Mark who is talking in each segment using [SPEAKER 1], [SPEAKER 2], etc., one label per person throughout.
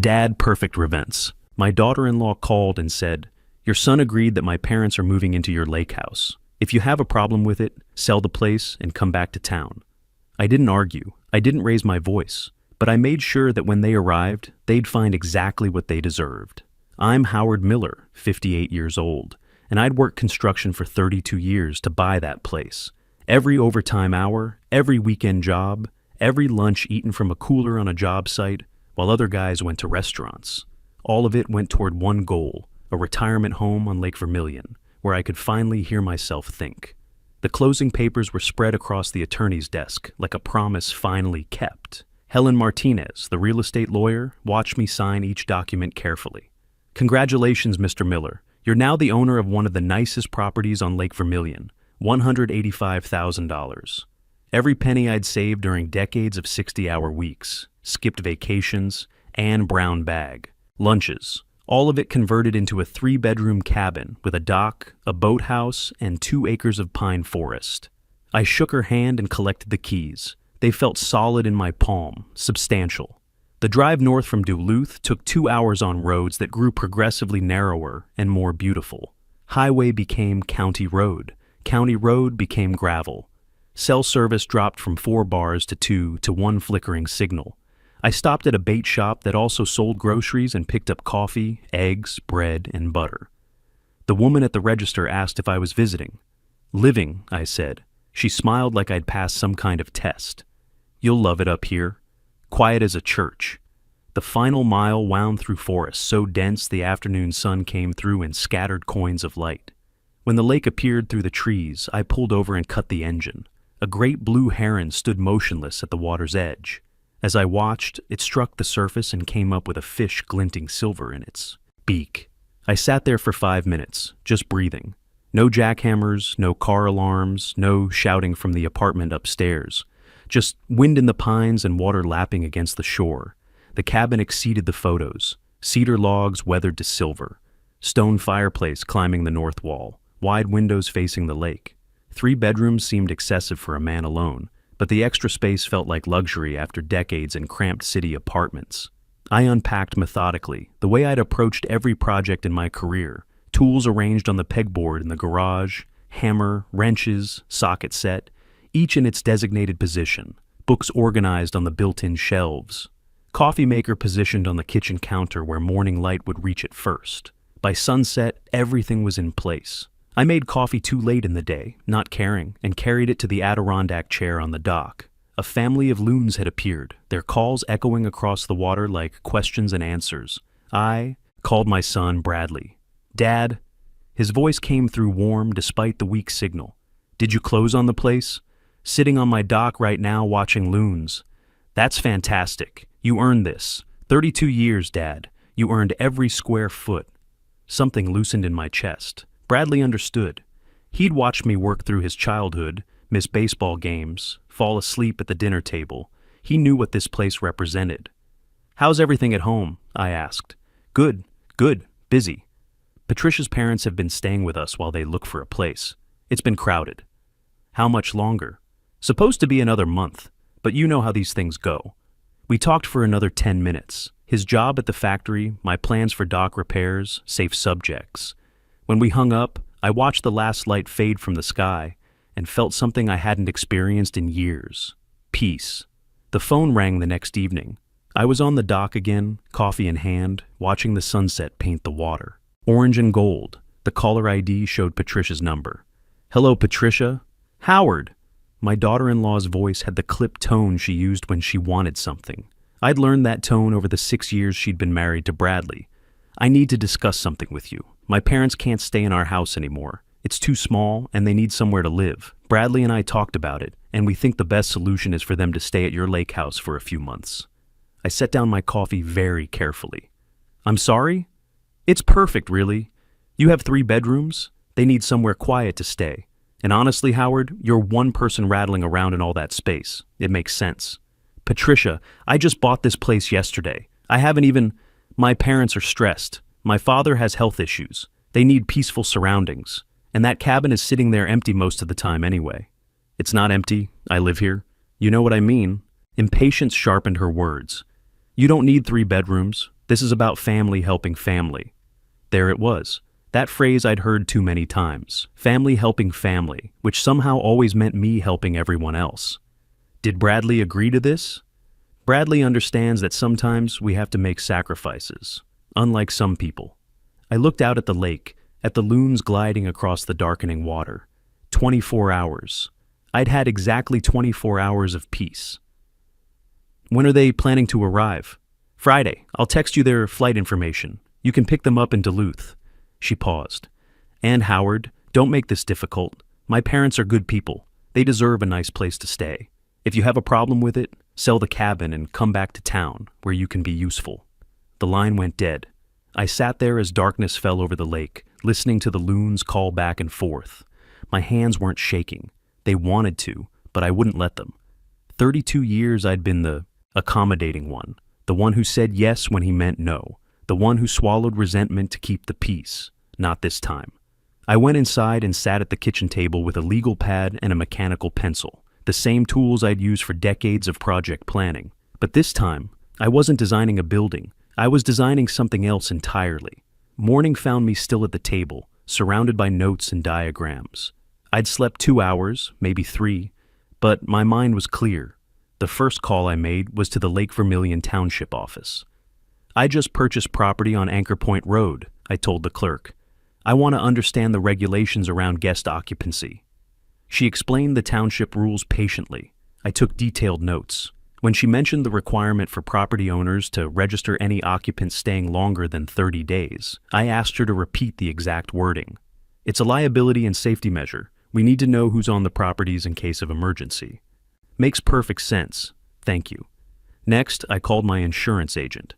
[SPEAKER 1] Dadperfectrevenge. My daughter-in-law called and said, "Your son agreed that my parents are moving into your lake house. If you have a problem with it, sell the place and come back to town." I didn't argue. I didn't raise my voice. But I made sure that when they arrived, they'd find exactly what they deserved. I'm Howard Miller, 58 years old, and I'd worked construction for 32 years to buy that place. Every overtime hour, every weekend job, every lunch eaten from a cooler on a job site, while other guys went to restaurants. All of it went toward one goal, a retirement home on Lake Vermilion, where I could finally hear myself think. The closing papers were spread across the attorney's desk like a promise finally kept. Helen Martinez, the real estate lawyer, watched me sign each document carefully. "Congratulations, Mr. Miller. You're now the owner of one of the nicest properties on Lake Vermilion, $185,000. Every penny I'd saved during decades of 60-hour weeks, skipped vacations, and brown bag, lunches, all of it converted into a 3-bedroom cabin with a dock, a boathouse, and 2 acres of pine forest." I shook her hand and collected the keys. They felt solid in my palm, substantial. The drive north from Duluth took 2 hours on roads that grew progressively narrower and more beautiful. Highway became county road. County road became gravel. Cell service dropped from 4 bars to 2 to 1 flickering signal. I stopped at a bait shop that also sold groceries and picked up coffee, eggs, bread, and butter. The woman at the register asked if I was visiting. "Living," I said. She smiled like I'd passed some kind of test. "You'll love it up here. Quiet as a church." The final mile wound through forest so dense the afternoon sun came through in scattered coins of light. When the lake appeared through the trees, I pulled over and cut the engine. A great blue heron stood motionless at the water's edge. As I watched, it struck the surface and came up with a fish glinting silver in its beak. I sat there for 5 minutes, just breathing. No jackhammers, no car alarms, no shouting from the apartment upstairs. Just wind in the pines and water lapping against the shore. The cabin exceeded the photos. Cedar logs weathered to silver. Stone fireplace climbing the north wall. Wide windows facing the lake. 3 bedrooms seemed excessive for a man alone, but the extra space felt like luxury after decades in cramped city apartments. I unpacked methodically, the way I'd approached every project in my career. Tools arranged on the pegboard in the garage, hammer, wrenches, socket set, each in its designated position, books organized on the built-in shelves, coffee maker positioned on the kitchen counter where morning light would reach it first. By sunset, everything was in place. I made coffee too late in the day, not caring, and carried it to the Adirondack chair on the dock. A family of loons had appeared, their calls echoing across the water like questions and answers. I called my son Bradley. "Dad." His voice came through warm despite the weak signal. "Did you close on the place?" "Sitting on my dock right now watching loons." "That's fantastic. You earned this. 32 years, Dad. You earned every square foot." Something loosened in my chest. Bradley understood. He'd watched me work through his childhood, miss baseball games, fall asleep at the dinner table. He knew what this place represented. "How's everything at home?" I asked. Good. Busy. Patricia's parents have been staying with us while they look for a place. It's been crowded." "How much longer?" "Supposed to be another month, but you know how these things go." We talked for another 10 minutes. His job at the factory, my plans for dock repairs, safe subjects. When we hung up, I watched the last light fade from the sky and felt something I hadn't experienced in years. Peace. The phone rang the next evening. I was on the dock again, coffee in hand, watching the sunset paint the water. Orange and gold. The caller ID showed Patricia's number. "Hello, Patricia?" "Howard." My daughter-in-law's voice had the clipped tone she used when she wanted something. I'd learned that tone over the 6 years she'd been married to Bradley. "I need to discuss something with you. My parents can't stay in our house anymore. It's too small, and they need somewhere to live. Bradley and I talked about it, and we think the best solution is for them to stay at your lake house for a few months." I set down my coffee very carefully. "I'm sorry?" "It's perfect, really. You have 3 bedrooms. They need somewhere quiet to stay. And honestly, Howard, you're one person rattling around in all that space. It makes sense." "Patricia, I just bought this place yesterday. I haven't even—" "My parents are stressed. My father has health issues. They need peaceful surroundings. And that cabin is sitting there empty most of the time anyway." "It's not empty. I live here." "You know what I mean." Impatience sharpened her words. "You don't need 3 bedrooms. This is about family helping family. There it was. That phrase I'd heard too many times. Family helping family, which somehow always meant me helping everyone else. Did Bradley agree to this? Bradley understands that sometimes we have to make sacrifices, unlike some people. I looked out at the lake, at the loons gliding across the darkening water. 24 hours. I'd had exactly 24 hours of peace. When are they planning to arrive? Friday. I'll text you their flight information. You can pick them up in Duluth. She paused. And Howard, don't make this difficult. My parents are good people. They deserve a nice place to stay. If you have a problem with it, sell the cabin and come back to town, where you can be useful. The line went dead. I sat there as darkness fell over the lake, listening to the loons call back and forth. My hands weren't shaking. They wanted to, but I wouldn't let them. 32 years I'd been the accommodating one, the one who said yes when he meant no, the one who swallowed resentment to keep the peace. Not this time. I went inside and sat at the kitchen table with a legal pad and a mechanical pencil, the same tools I'd used for decades of project planning. But this time, I wasn't designing a building. I was designing something else entirely. Morning found me still at the table, surrounded by notes and diagrams. I'd slept 2 hours, maybe 3, but my mind was clear. The first call I made was to the Lake Vermilion Township office. I just purchased property on Anchor Point Road, I told the clerk. I want to understand the regulations around guest occupancy. She explained the township rules patiently. I took detailed notes. When she mentioned the requirement for property owners to register any occupants staying longer than 30 days, I asked her to repeat the exact wording. It's a liability and safety measure. We need to know who's on the properties in case of emergency. Makes perfect sense. Thank you. Next, I called my insurance agent.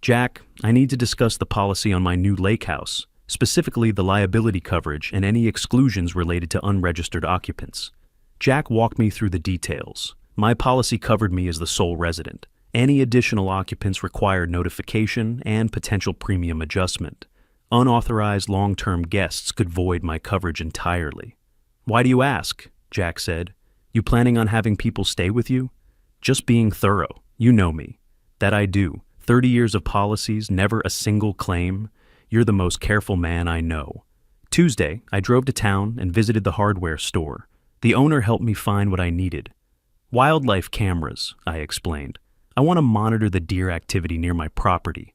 [SPEAKER 1] Jack, I need to discuss the policy on my new lake house, specifically the liability coverage and any exclusions related to unregistered occupants. Jack walked me through the details. My policy covered me as the sole resident. Any additional occupants required notification and potential premium adjustment. Unauthorized long-term guests could void my coverage entirely. Why do you ask? Jack said. You planning on having people stay with you? Just being thorough. You know me. That I do. 30 years of policies, never a single claim. You're the most careful man I know. Tuesday, I drove to town and visited the hardware store. The owner helped me find what I needed. Wildlife cameras, I explained. I want to monitor the deer activity near my property.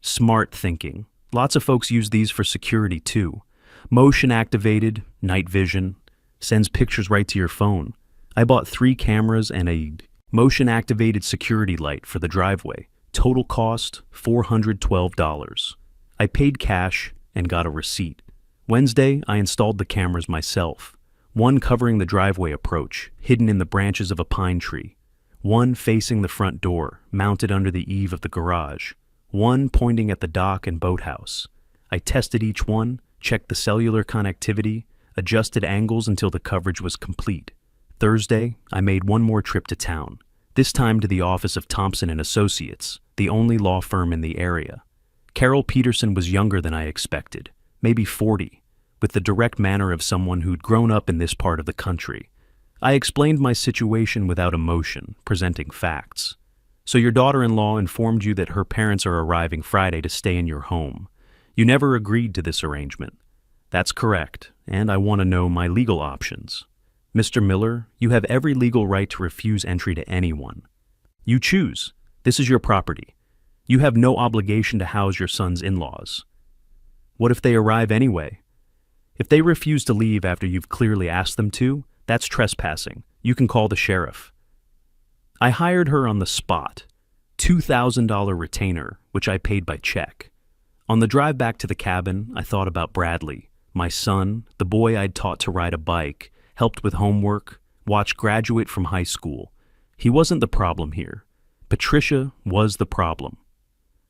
[SPEAKER 1] Smart thinking. Lots of folks use these for security too. Motion activated, night vision, sends pictures right to your phone. I bought 3 cameras and a motion activated security light for the driveway. Total cost, $412. I paid cash and got a receipt. Wednesday, I installed the cameras myself. One covering the driveway approach, hidden in the branches of a pine tree. One facing the front door, mounted under the eave of the garage. One pointing at the dock and boathouse. I tested each one, checked the cellular connectivity, adjusted angles until the coverage was complete. Thursday, I made one more trip to town, this time to the office of Thompson & Associates, the only law firm in the area. Carol Peterson was younger than I expected, maybe 40. With the direct manner of someone who'd grown up in this part of the country. I explained my situation without emotion, presenting facts. So your daughter-in-law informed you that her parents are arriving Friday to stay in your home. You never agreed to this arrangement. That's correct, and I want to know my legal options. Mr. Miller, you have every legal right to refuse entry to anyone. You choose. This is your property. You have no obligation to house your son's in-laws. What if they arrive anyway? If they refuse to leave after you've clearly asked them to, that's trespassing. You can call the sheriff. I hired her on the spot. $2,000 retainer, which I paid by check. On the drive back to the cabin, I thought about Bradley, my son, the boy I'd taught to ride a bike, helped with homework, watched graduate from high school. He wasn't the problem here. Patricia was the problem.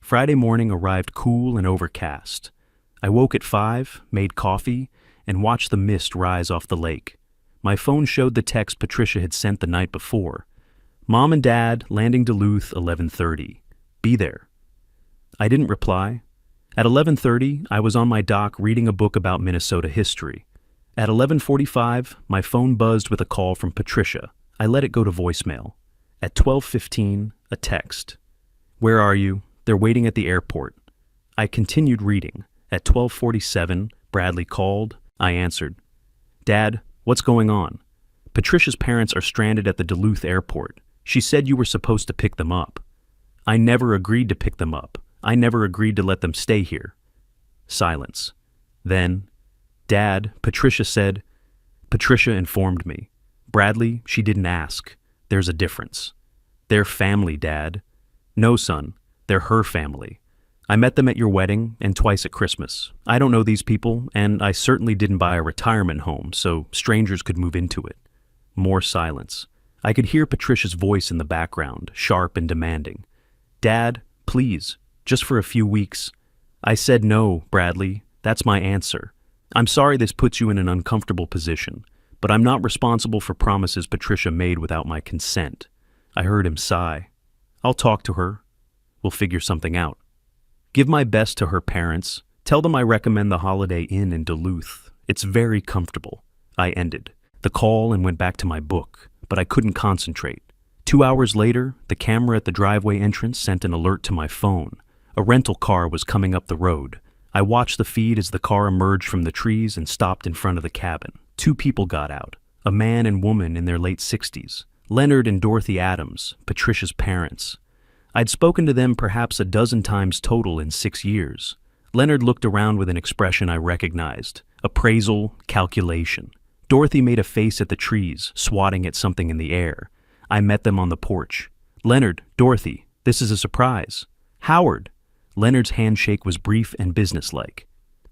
[SPEAKER 1] Friday morning arrived cool and overcast. I woke at 5, made coffee, and watched the mist rise off the lake. My phone showed the text Patricia had sent the night before. Mom and Dad, landing Duluth, 11:30. Be there. I didn't reply. At 11:30, I was on my dock reading a book about Minnesota history. At 11:45, my phone buzzed with a call from Patricia. I let it go to voicemail. At 12:15, a text. Where are you? They're waiting at the airport. I continued reading. At 12:47, Bradley called. I answered. Dad, what's going on? Patricia's parents are stranded at the Duluth airport. She said you were supposed to pick them up. I never agreed to pick them up. I never agreed to let them stay here. Silence. Then, Dad, Patricia said. Patricia informed me. Bradley, she didn't ask. There's a difference. They're family, Dad. No, son, they're her family. I met them at your wedding and twice at Christmas. I don't know these people, and I certainly didn't buy a retirement home so strangers could move into it. More silence. I could hear Patricia's voice in the background, sharp and demanding. Dad, please, just for a few weeks. I said no, Bradley. That's my answer. I'm sorry this puts you in an uncomfortable position, but I'm not responsible for promises Patricia made without my consent. I heard him sigh. I'll talk to her. We'll figure something out. Give my best to her parents. Tell them I recommend the Holiday Inn in Duluth. It's very comfortable. I ended the call and went back to my book, but I couldn't concentrate. 2 hours later, the camera at the driveway entrance sent an alert to my phone. A rental car was coming up the road. I watched the feed as the car emerged from the trees and stopped in front of the cabin. 2 people got out, a man and woman in their late 60s, Leonard and Dorothy Adams, Patricia's parents. I'd spoken to them perhaps a dozen times total in 6 years. Leonard looked around with an expression I recognized, appraisal, calculation. Dorothy made a face at the trees, swatting at something in the air. I met them on the porch. Leonard, Dorothy, this is a surprise. Howard. Leonard's handshake was brief and businesslike.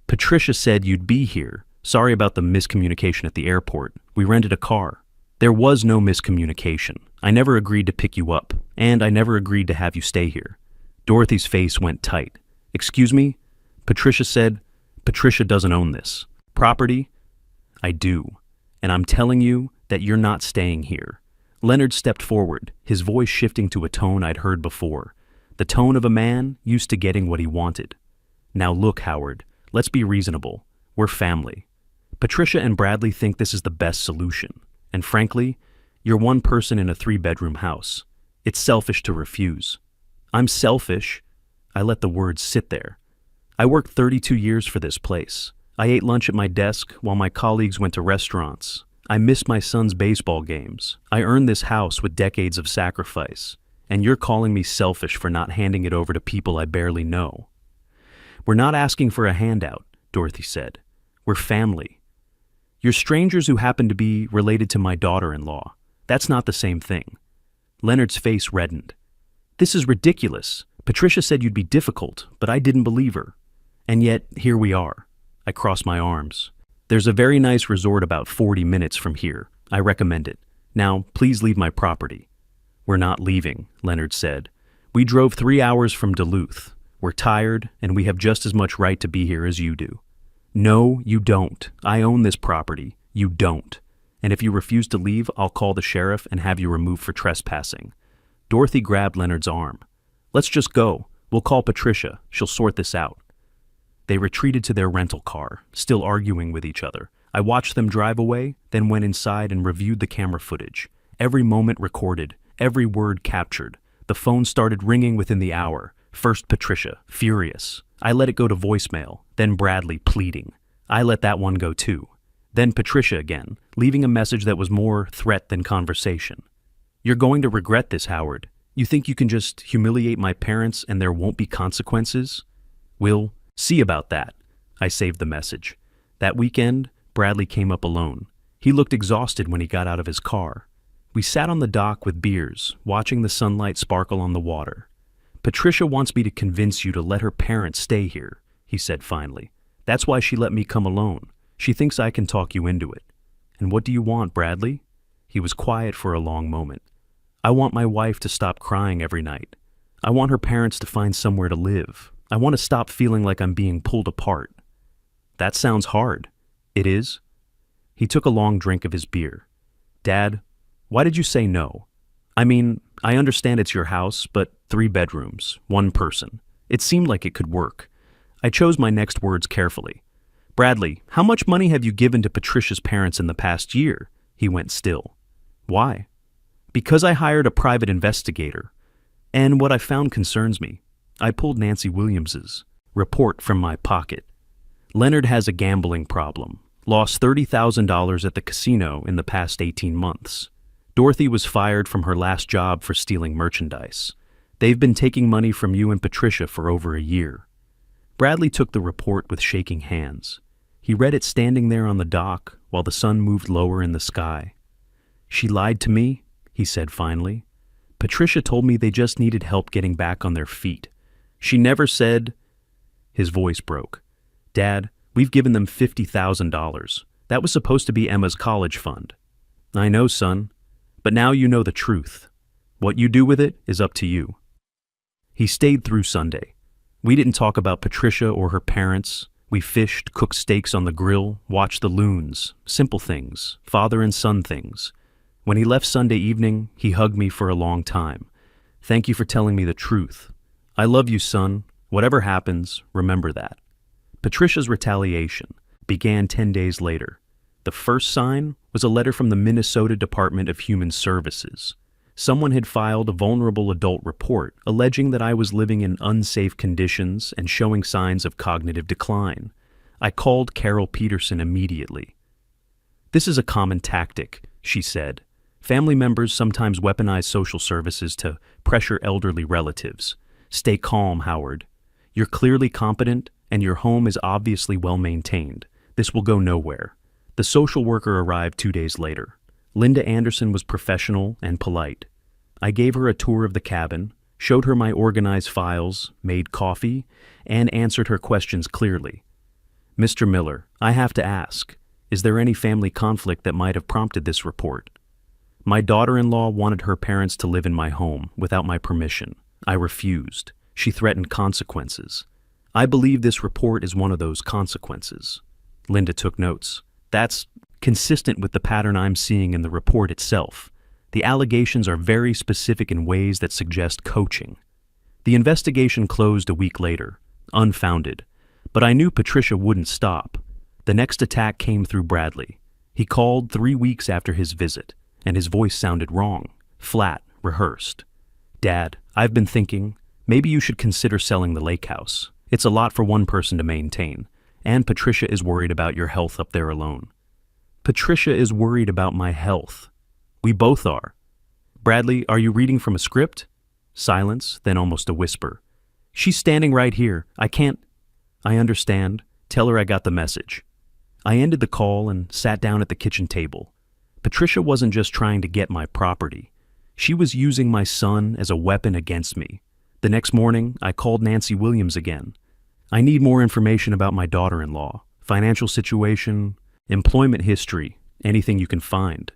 [SPEAKER 1] Patricia said you'd be here. Sorry about the miscommunication at the airport. We rented a car. There was no miscommunication. I never agreed to pick you up, and I never agreed to have you stay here. Dorothy's face went tight. Excuse me? Patricia said, Patricia doesn't own this. Property? I do. And I'm telling you that you're not staying here. Leonard stepped forward, his voice shifting to a tone I'd heard before. The tone of a man used to getting what he wanted. Now look, Howard, let's be reasonable. We're family. Patricia and Bradley think this is the best solution. And frankly, you're one person in a 3-bedroom house. It's selfish to refuse. I'm selfish. I let the words sit there. I worked 32 years for this place. I ate lunch at my desk while my colleagues went to restaurants. I missed my son's baseball games. I earned this house with decades of sacrifice. And you're calling me selfish for not handing it over to people I barely know. We're not asking for a handout, Dorothy said. We're family. You're strangers who happen to be related to my daughter-in-law. That's not the same thing. Leonard's face reddened. This is ridiculous. Patricia said you'd be difficult, but I didn't believe her. And yet, here we are. I crossed my arms. There's a very nice resort about 40 minutes from here. I recommend it. Now, please leave my property. We're not leaving, Leonard said. We drove 3 hours from Duluth. We're tired, and we have just as much right to be here as you do. No, you don't. I own this property. You don't. And if you refuse to leave, I'll call the sheriff and have you removed for trespassing. Dorothy grabbed Leonard's arm. Let's just go. We'll call Patricia. She'll sort this out. They retreated to their rental car, still arguing with each other. I watched them drive away, then went inside and reviewed the camera footage. Every moment recorded, every word captured. The phone started ringing within the hour. First Patricia, furious. I let it go to voicemail, then Bradley, pleading. I let that one go too. Then Patricia again, leaving a message that was more threat than conversation. You're going to regret this, Howard. You think you can just humiliate my parents and there won't be consequences? We'll see about that. I saved the message. That weekend, Bradley came up alone. He looked exhausted when he got out of his car. We sat on the dock with beers, watching the sunlight sparkle on the water. Patricia wants me to convince you to let her parents stay here, he said finally. That's why she let me come alone. She thinks I can talk you into it. And what do you want, Bradley? He was quiet for a long moment. I want my wife to stop crying every night. I want her parents to find somewhere to live. I want to stop feeling like I'm being pulled apart. That sounds hard. It is? He took a long drink of his beer. Dad, why did you say no? I mean, I understand it's your house, but 3 bedrooms, 1 person. It seemed like it could work. I chose my next words carefully. Bradley, how much money have you given to Patricia's parents in the past year? He went still. Why? Because I hired a private investigator. And what I found concerns me. I pulled Nancy Williams's report from my pocket. Leonard has a gambling problem. Lost $30,000 at the casino in the past 18 months. Dorothy was fired from her last job for stealing merchandise. They've been taking money from you and Patricia for over a year. Bradley took the report with shaking hands. He read it standing there on the dock while the sun moved lower in the sky. She lied to me, he said finally. Patricia told me they just needed help getting back on their feet. She never said... His voice broke. Dad, we've given them $50,000. That was supposed to be Emma's college fund. I know, son, but now you know the truth. What you do with it is up to you. He stayed through Sunday. We didn't talk about Patricia or her parents. We fished, cooked steaks on the grill, watched the loons, simple things, father and son things. When he left Sunday evening, he hugged me for a long time. Thank you for telling me the truth. I love you, son. Whatever happens, remember that. Patricia's retaliation began 10 days later. The first sign was a letter from the Minnesota Department of Human Services. Someone had filed a vulnerable adult report alleging that I was living in unsafe conditions and showing signs of cognitive decline. I called Carol Peterson immediately. This is a common tactic, she said. Family members sometimes weaponize social services to pressure elderly relatives. Stay calm, Howard. You're clearly competent, and your home is obviously well maintained. This will go nowhere. The social worker arrived 2 days later. Linda Anderson was professional and polite. I gave her a tour of the cabin, showed her my organized files, made coffee, and answered her questions clearly. Mr. Miller, I have to ask, is there any family conflict that might have prompted this report? My daughter-in-law wanted her parents to live in my home without my permission. I refused. She threatened consequences. I believe this report is one of those consequences. Linda took notes. That's consistent with the pattern I'm seeing in the report itself. The allegations are very specific in ways that suggest coaching. The investigation closed a week later, unfounded, but I knew Patricia wouldn't stop. The next attack came through Bradley. He called 3 weeks after his visit, and his voice sounded wrong, flat, rehearsed. Dad, I've been thinking, maybe you should consider selling the lake house. It's a lot for one person to maintain, and Patricia is worried about your health up there alone. Patricia is worried about my health. We both are. Bradley, are you reading from a script? Silence, then almost a whisper. She's standing right here. I can't... I understand. Tell her I got the message. I ended the call and sat down at the kitchen table. Patricia wasn't just trying to get my property. She was using my son as a weapon against me. The next morning, I called Nancy Williams again. I need more information about my daughter-in-law, financial situation, employment history, anything you can find.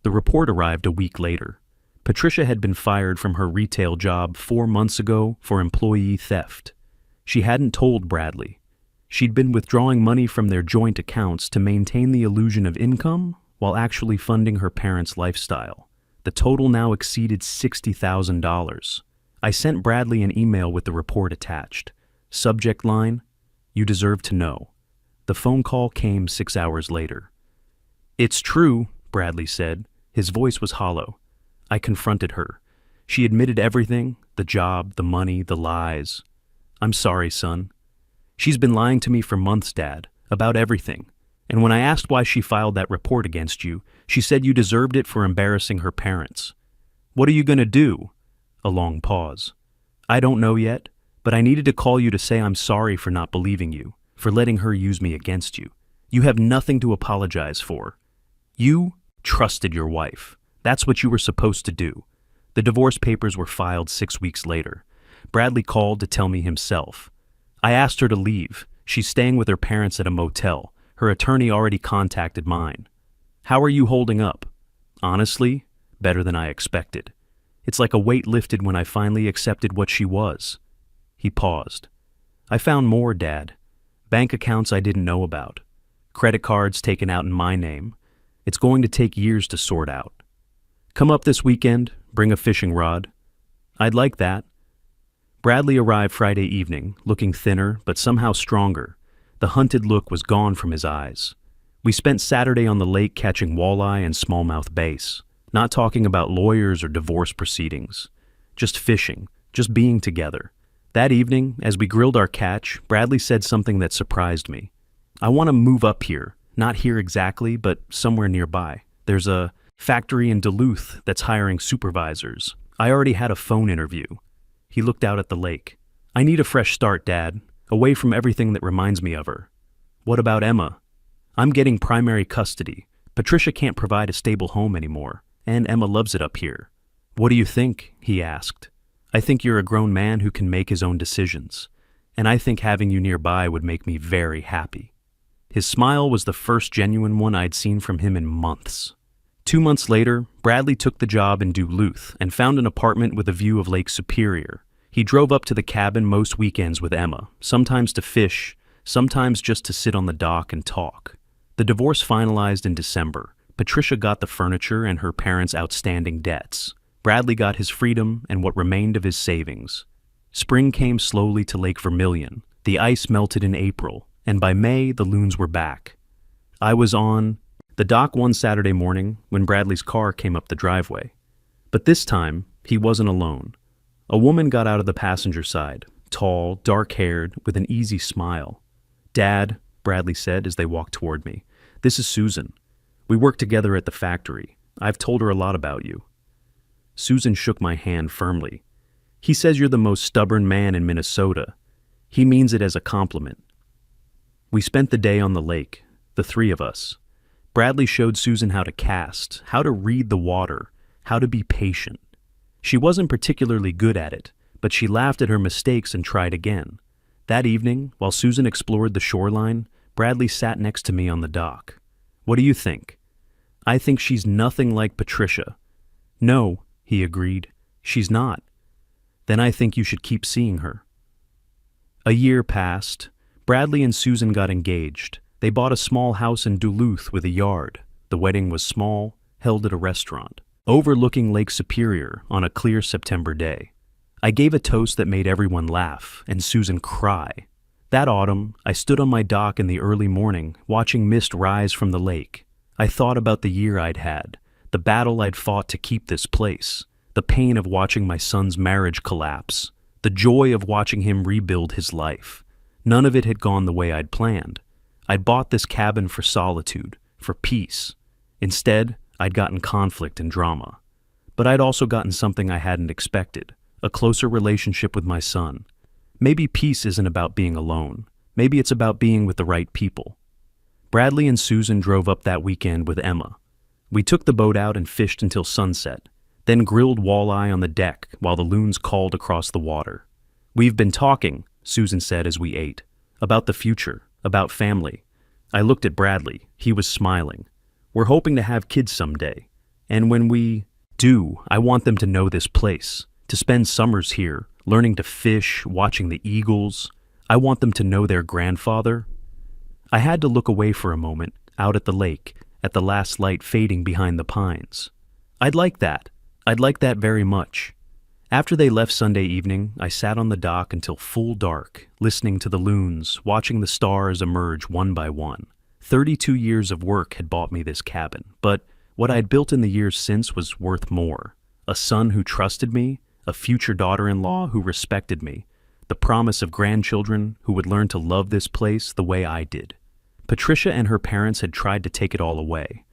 [SPEAKER 1] The report arrived a week later. Patricia had been fired from her retail job 4 months ago for employee theft. She hadn't told Bradley. She'd been withdrawing money from their joint accounts to maintain the illusion of income while actually funding her parents' lifestyle. The total now exceeded $60,000. I sent Bradley an email with the report attached. Subject line, "You deserve to know." The phone call came 6 hours later. "It's true," Bradley said. His voice was hollow. I confronted her. She admitted everything, the job, the money, the lies. "I'm sorry, son." "She's been lying to me for months, Dad, about everything. And when I asked why she filed that report against you, she said you deserved it for embarrassing her parents." "What are you going to do?" A long pause. "I don't know yet, but I needed to call you to say I'm sorry for not believing you, for letting her use me against you. You have nothing to apologize for. You trusted your wife. That's what you were supposed to do." The divorce papers were filed 6 weeks later. Bradley called to tell me himself. I asked her to leave. She's staying with her parents at a motel. Her attorney already contacted mine. "How are you holding up?" "Honestly, better than I expected. It's like a weight lifted when I finally accepted what she was." He paused. "I found more, Dad. Bank accounts I didn't know about. Credit cards taken out in my name. It's going to take years to sort out. Come up this weekend, bring a fishing rod." "I'd like that." Bradley arrived Friday evening, looking thinner but somehow stronger. The hunted look was gone from his eyes. We spent Saturday on the lake catching walleye and smallmouth bass, not talking about lawyers or divorce proceedings. Just fishing, just being together. That evening, as we grilled our catch, Bradley said something that surprised me. I want to move up here, not here exactly, but somewhere nearby. There's a factory in Duluth that's hiring supervisors. I already had a phone interview. He looked out at the lake. I need a fresh start, Dad, away from everything that reminds me of her. What about Emma? I'm getting primary custody. Patricia can't provide a stable home anymore, and Emma loves it up here. What do you think? He asked. I think you're a grown man who can make his own decisions, and I think having you nearby would make me very happy. His smile was the first genuine one I'd seen from him in months. 2 months later, Bradley took the job in Duluth and found an apartment with a view of Lake Superior. He drove up to the cabin most weekends with Emma, sometimes to fish, sometimes just to sit on the dock and talk. The divorce finalized in December. Patricia got the furniture and her parents' outstanding debts. Bradley got his freedom and what remained of his savings. Spring came slowly to Lake Vermilion. The ice melted in April, and by May the loons were back. I was on the dock one Saturday morning when Bradley's car came up the driveway. But this time, he wasn't alone. A woman got out of the passenger side, tall, dark-haired, with an easy smile. "Dad," Bradley said as they walked toward me, "this is Susan. We work together at the factory. I've told her a lot about you." Susan shook my hand firmly. "He says you're the most stubborn man in Minnesota. He means it as a compliment." We spent the day on the lake, the three of us. Bradley showed Susan how to cast, how to read the water, how to be patient. She wasn't particularly good at it, but she laughed at her mistakes and tried again. That evening, while Susan explored the shoreline, Bradley sat next to me on the dock. "What do you think?" "I think she's nothing like Patricia." "No," he agreed, "she's not." "Then I think you should keep seeing her." A year passed. Bradley and Susan got engaged. They bought a small house in Duluth with a yard. The wedding was small, held at a restaurant, overlooking Lake Superior on a clear September day. I gave a toast that made everyone laugh and Susan cry. That autumn, I stood on my dock in the early morning, watching mist rise from the lake. I thought about the year I'd had, the battle I'd fought to keep this place, the pain of watching my son's marriage collapse, the joy of watching him rebuild his life. None of it had gone the way I'd planned. I'd bought this cabin for solitude, for peace. Instead, I'd gotten conflict and drama. But I'd also gotten something I hadn't expected, a closer relationship with my son. Maybe peace isn't about being alone. Maybe it's about being with the right people. Bradley and Susan drove up that weekend with Emma. We took the boat out and fished until sunset, then grilled walleye on the deck while the loons called across the water. "We've been talking," Susan said as we ate, "about the future, about family." I looked at Bradley. He was smiling. "We're hoping to have kids someday. And when we do, I want them to know this place, to spend summers here, learning to fish, watching the eagles. I want them to know their grandfather." I had to look away for a moment, out at the lake, at the last light fading behind the pines. I'd like that. I'd like that very much. After they left Sunday evening, I sat on the dock until full dark, listening to the loons, watching the stars emerge one by one. 32 years of work had bought me this cabin, but what I'd built in the years since was worth more. A son who trusted me, a future daughter-in-law who respected me, the promise of grandchildren who would learn to love this place the way I did. Patricia and her parents had tried to take it all away.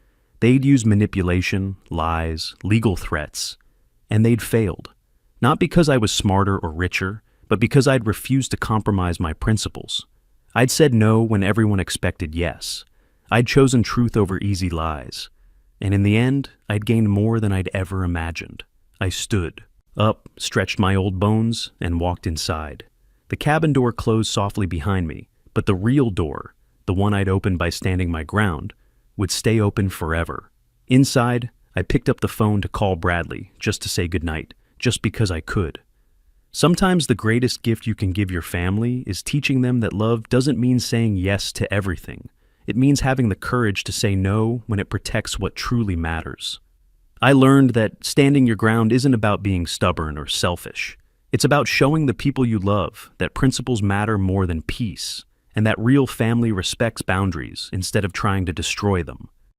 [SPEAKER 1] They'd used manipulation, lies, legal threats, and they'd failed. Not because I was smarter or richer, but because I'd refused to compromise my principles. I'd said no when everyone expected yes. I'd chosen truth over easy lies. And in the end, I'd gained more than I'd ever imagined. I stood up, stretched my old bones, and walked inside. The cabin door closed softly behind me, but the real door, the one I'd opened by standing my ground, would stay open forever. Inside, I picked up the phone to call Bradley, just to say goodnight, just because I could. Sometimes the greatest gift you can give your family is teaching them that love doesn't mean saying yes to everything. It means having the courage to say no when it protects what truly matters. I learned that standing your ground isn't about being stubborn or selfish. It's about showing the people you love that principles matter more than peace, and that real family respects boundaries instead of trying to destroy them.